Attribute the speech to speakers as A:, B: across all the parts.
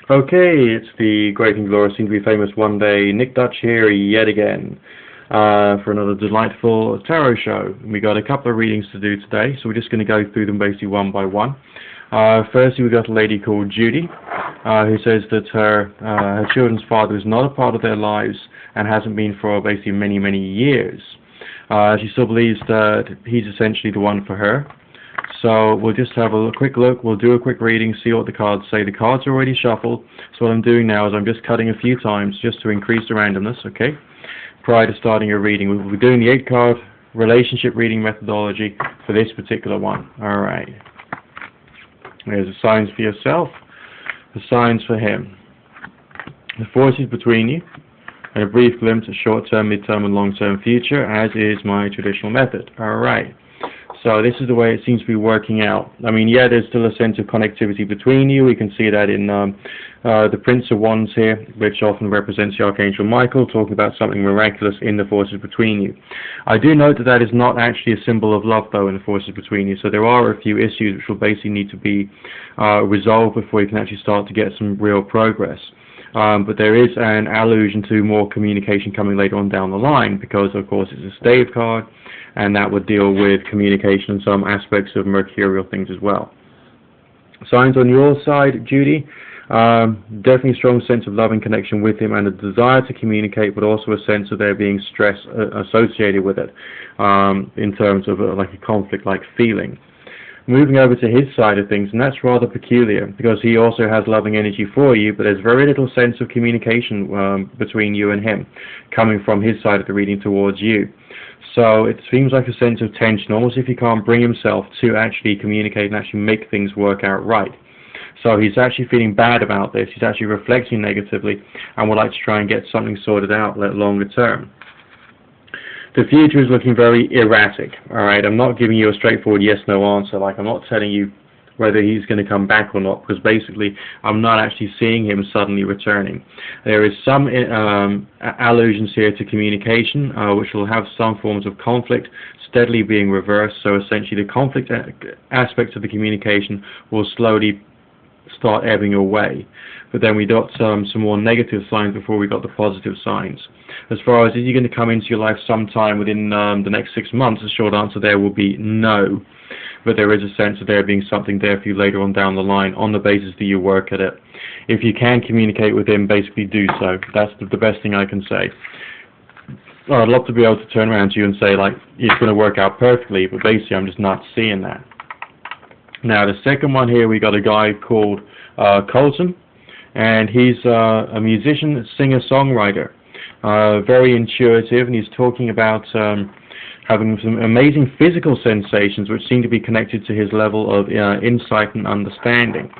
A: Okay, it's the great and glorious, soon to be famous one day, Nick Dutch here yet again for another delightful tarot show. We got a couple of readings to do today, so we're just going to go through them basically one by one. Firstly, we've got a lady called Judy who says that her children's father is not a part of their lives and hasn't been for basically many, many years. She still believes that he's essentially the one for her. So we'll just have a quick look, we'll do a quick reading, see what the cards say. The cards are already shuffled, so what I'm doing now is I'm just cutting a few times just to increase the randomness, okay? Prior to starting a reading, we'll be doing the 8-card relationship reading methodology for this particular one. Alright. There's the signs for yourself, the signs for him. The forces between you, and a brief glimpse of short-term, mid-term, and long-term future, as is my traditional method. Alright. So this is the way it seems to be working out. I mean, yeah, there's still a sense of connectivity between you. We can see that in the Prince of Wands here, which often represents the Archangel Michael, talking about something miraculous in the forces between you. I do note that that is not actually a symbol of love, though, in the forces between you. So there are a few issues which will basically need to be resolved before you can actually start to get some real progress. But there is an allusion to more communication coming later on down the line, because, of course, it's a stave card, and that would deal with communication and some aspects of mercurial things as well. Signs on your side, Judy, definitely a strong sense of love and connection with him and a desire to communicate, but also a sense of there being stress associated with it in terms of like a conflict-like feeling. Moving over to his side of things, and that's rather peculiar because he also has loving energy for you, but there's very little sense of communication between you and him coming from his side of the reading towards you. So it seems like a sense of tension, almost if he can't bring himself to actually communicate and actually make things work out right. So he's actually feeling bad about this, he's actually reflecting negatively, and would like to try and get something sorted out longer term. The future is looking very erratic, alright? I'm not giving you a straightforward yes-no answer, like I'm not telling you whether he's going to come back or not, because basically I'm not actually seeing him suddenly returning. There is some allusions here to communication, which will have some forms of conflict steadily being reversed, so essentially the conflict aspects of the communication will slowly start ebbing away. But then we got some more negative signs before we got the positive signs. As far as is he going to come into your life sometime within the next 6 months, the short answer there will be no. But there is a sense of there being something there for you later on down the line on the basis that you work at it. If you can communicate with him, basically do so. That's the best thing I can say. Well, I'd love to be able to turn around to you and say, like, it's going to work out perfectly, but basically I'm just not seeing that. Now, the second one here, we got a guy called Colton, and he's a musician, singer, songwriter, very intuitive, and he's talking about having some amazing physical sensations which seem to be connected to his level of insight and understanding.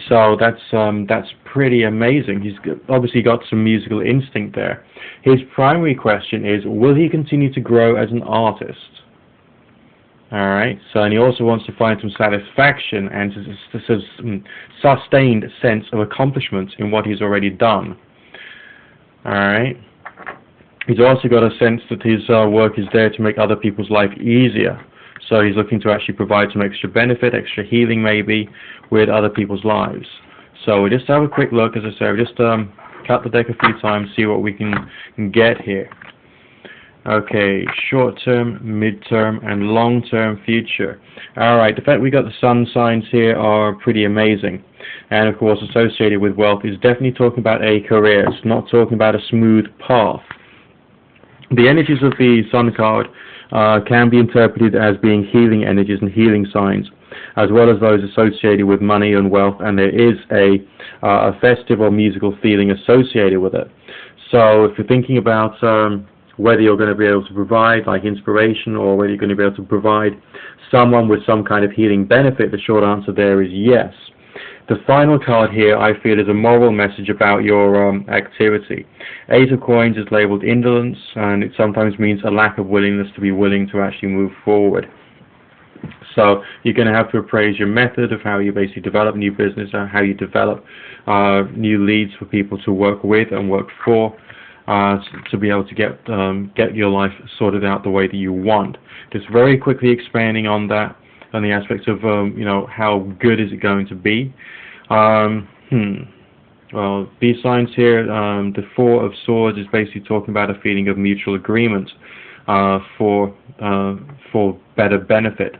A: So that's pretty amazing. He's obviously got some musical instinct there. His primary question is, will he continue to grow as an artist? Alright, so, and he also wants to find some satisfaction and sustained sense of accomplishment in what he's already done. Alright. He's also got a sense that his work is there to make other people's life easier. So he's looking to actually provide some extra benefit, extra healing maybe, with other people's lives. So we'll just have a quick look, as I said, we'll just cut the deck a few times, see what we can get here. Okay, short-term, mid-term, and long-term future. Alright, the fact we got the sun signs here are pretty amazing. And of course, associated with wealth is definitely talking about a career. It's not talking about a smooth path. The energies of the sun card can be interpreted as being healing energies and healing signs, as well as those associated with money and wealth, and there is a festive or musical feeling associated with it. So if you're thinking about whether you're going to be able to provide like inspiration, or whether you're going to be able to provide someone with some kind of healing benefit, the short answer there is yes. The final card here, I feel, is a moral message about your activity. 8 of coins is labeled indolence, and it sometimes means a lack of willingness to be willing to actually move forward. So you're going to have to appraise your method of how you basically develop new business, how you develop new leads for people to work with and work for, to be able to get your life sorted out the way that you want. Just very quickly expanding on that, on the aspects of you know, how good is it going to be. Well, these signs here, the Four of Swords is basically talking about a feeling of mutual agreement for better benefit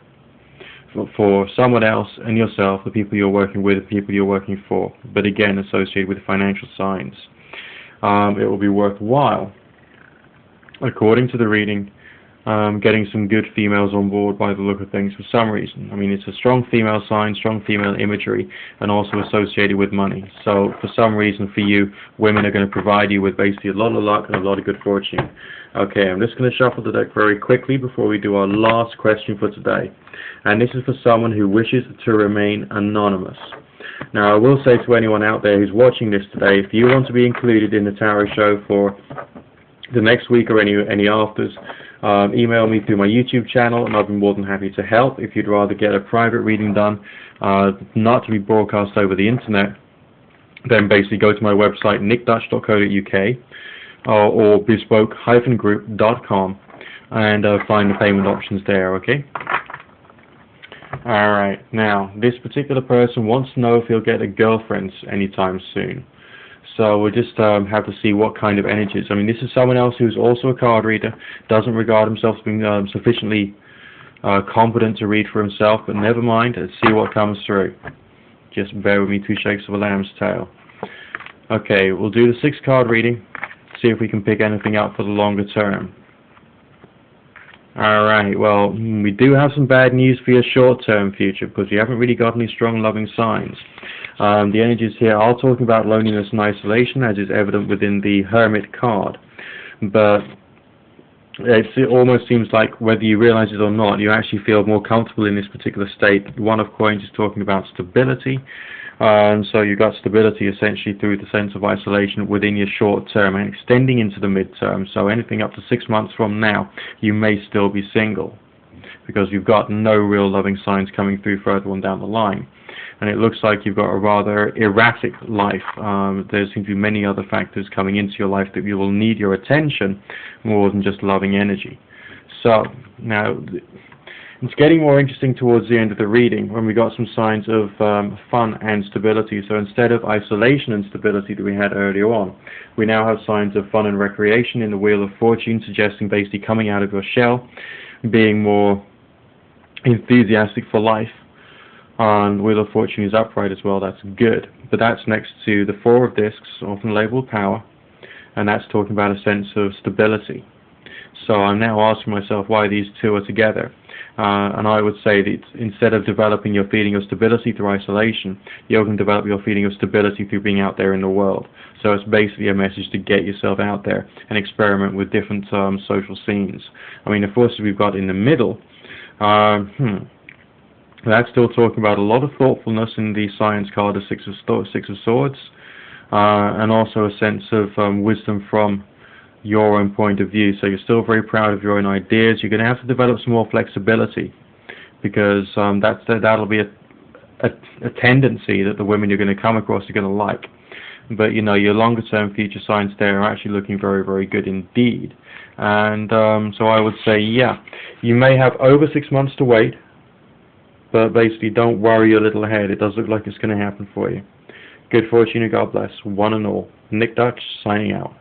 A: for someone else and yourself, the people you're working with, the people you're working for, but again associated with financial signs. It will be worthwhile, according to the reading, getting some good females on board by the look of things for some reason. I mean, it's a strong female sign, strong female imagery, and also associated with money. So for some reason for you, women are going to provide you with basically a lot of luck and a lot of good fortune. Okay, I'm just going to shuffle the deck very quickly before we do our last question for today. And this is for someone who wishes to remain anonymous. Now, I will say to anyone out there who's watching this today, if you want to be included in the tarot show for the next week or any afters, email me through my YouTube channel and I'll be more than happy to help. If you'd rather get a private reading done, not to be broadcast over the internet, then basically go to my website nickdutch.co.uk or bespoke-group.com and find the payment options there, okay? Alright, now this particular person wants to know if he'll get a girlfriend anytime soon. So we'll just have to see what kind of energies. I mean, this is someone else who's also a card reader, doesn't regard himself as being sufficiently competent to read for himself, but never mind, let's see what comes through. Just bear with me, 2 shakes of a lamb's tail. Okay, we'll do the 6-card reading, see if we can pick anything up for the longer term. Alright, well, we do have some bad news for your short-term future, because you haven't really got any strong loving signs. The energies here are talking about loneliness and isolation, as is evident within the Hermit card. But it almost seems like, whether you realize it or not, you actually feel more comfortable in this particular state. The One of Coins is talking about stability. And so you've got stability essentially through the sense of isolation within your short term and extending into the mid-term. So anything up to 6 months from now, you may still be single, because you've got no real loving signs coming through further on down the line. And it looks like you've got a rather erratic life. There seem to be many other factors coming into your life that you will need your attention more than just loving energy. So now it's getting more interesting towards the end of the reading, when we got some signs of fun and stability. So instead of isolation and stability that we had earlier on, we now have signs of fun and recreation in the Wheel of Fortune, suggesting basically coming out of your shell, being more enthusiastic for life. And Wheel of Fortune is upright as well, that's good. But that's next to the Four of Discs, often labeled power, and that's talking about a sense of stability. So I'm now asking myself why these two are together. And I would say that instead of developing your feeling of stability through isolation, you can develop your feeling of stability through being out there in the world. So it's basically a message to get yourself out there and experiment with different social scenes. I mean, the forces we've got in the middle, that's still talking about a lot of thoughtfulness in the Science card, the Six of Swords, and also a sense of wisdom from your own point of view. So you're still very proud of your own ideas. You're going to have to develop some more flexibility, because that'll be a tendency that the women you're going to come across are going to like. But you know, your longer term future signs there are actually looking very, very good indeed. And so I would say, yeah, you may have over 6 months to wait, but basically don't worry your little head. It does look like it's going to happen for you. Good fortune and God bless, one and all. Nick Dutch, signing out.